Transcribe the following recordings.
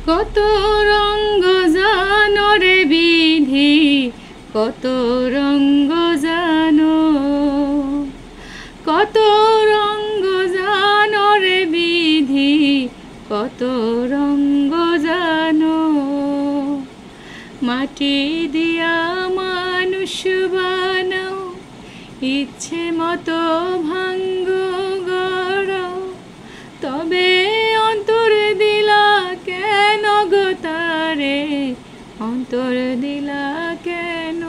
কত রঙ্গ জানো রে বিধি, কত রঙ্গ জানো, কত রঙ্গ জানো রে বিধি, কত রঙ্গ জানো। মাটি দিয়া মানুষ বানাও, ইচ্ছে মতো ভাঙ্গো গড়ো, তবে অন্তর দিলা কেন গো তারে, অন্তর দিলা কেন।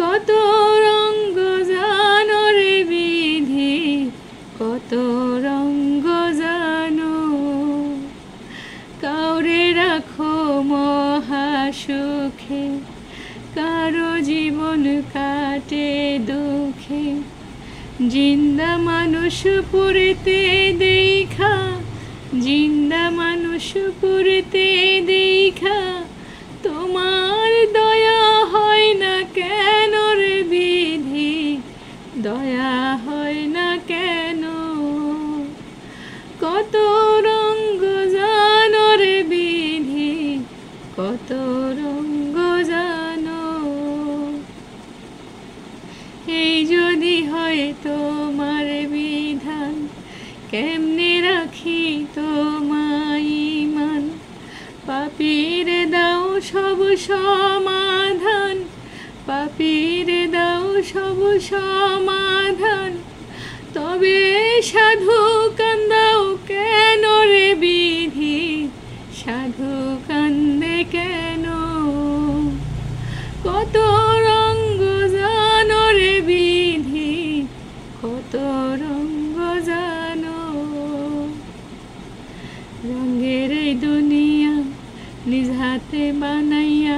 কত রঙ্গ জানো রে বিধি, কত রঙ্গ জানো। কাউরে রাখো মহাসুখে, কারো জীবন কাটে দুঃখে। জিন্দা মানুষ পুরিতে দেখা, জিন্দা মানুষ পুরিতে দেখা, তোমার দয়া হয় না কেন রে বিধি, দয়া হয় না কেন। কত রঙ্গ জানো রে বিধি, কত রঙ্গ জানো। এই যদি হয় তোমার বিধান, কেমনে রাখি তোমায় মান। পাপীর দাও সব সমাধান, পাপীর দাও সব সমাধান, তবে সাধু কান্দাও কেন রে বিধি, সাধু কান্দে কেন। কত রঙ্গ জানো রে বিধি, কত রঙ্গ জানো। রঙের এই দুনিয়া নিজ হাতে বানাইয়া,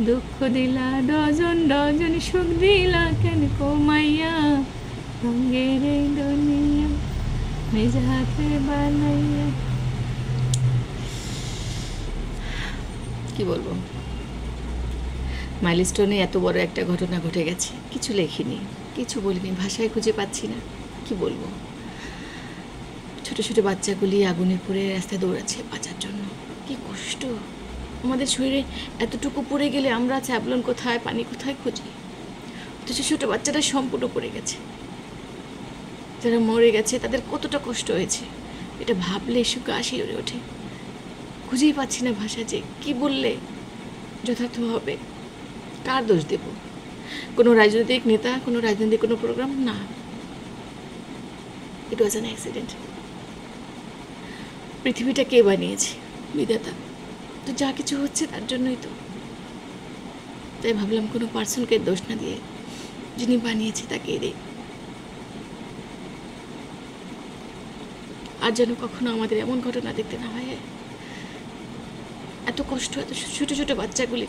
দুঃখ দিলা ডজন ডজন, সুখ দিলা কেন কমাইয়া। রঙের এই দুনিয়া নিজ হাতে বানাইয়া। কি বলবো, মাইলস্টোনে এত বড় একটা ঘটনা ঘটে গেছে, কিছু লেখিনি, কিছু বলিনি, ভাষায় খুঁজে পাচ্ছি না কি বলবো। ছোট ছোট বাচ্চাগুলি আগুনে পড়ে রাস্তায় দৌড়াচ্ছে বাঁচার জন্য, কি কষ্ট। আমাদের শরীরে এতটুকু পড়ে গেলে আমরা স্যাভলন কোথায়, পানি কোথায় খুঁজি, অথচ ছোট বাচ্চারা সম্পূর্ণ পড়ে গেছে। যারা মরে গেছে তাদের কতটা কষ্ট হয়েছে, এটা ভাবলে সুখ হাসি উড়ে ওঠে। খুঁজেই পাচ্ছি না ভাষা যে কি বললে যথার্থ হবে, কার দোষ দেব। কোনো রাজনৈতিক নেতা, কোনো রাজনৈতিক কোনো প্রোগ্রাম না, ইট ওয়াজ অ্যান অ্যাক্সিডেন্ট। পৃথিবীটা কে বানিয়েছে? বিধাতা। তো যা কিছু হচ্ছে তার জন্যই তো। তাই ভাবলাম কোনো পার্সনকে দোষ না দিয়ে যিনি বানিয়েছে তাকে দেই। আর যেন কখনো আমাদের এমন ঘটনা দেখতে না হয়। এত কষ্ট, এত ছোট ছোট বাচ্চাগুলি,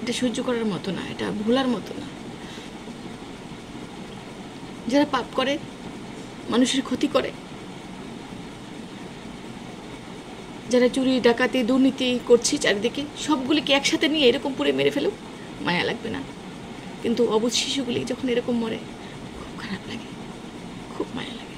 এটা সহ্য করার মতো না, এটা ভোলার মতো না। যারা পাপ করে, মানুষের ক্ষতি করে, যারা চুরি ডাকাতি দুর্নীতি করছে চারিদিকে, সবগুলিকে একসাথে নিয়ে এরকম পুরে মেরে ফেলো, মায়া লাগবে না? কিন্তু অবুঝ শিশুগুলি যখন এরকম মরে খুব খারাপ লাগে, খুব মায়া লাগে।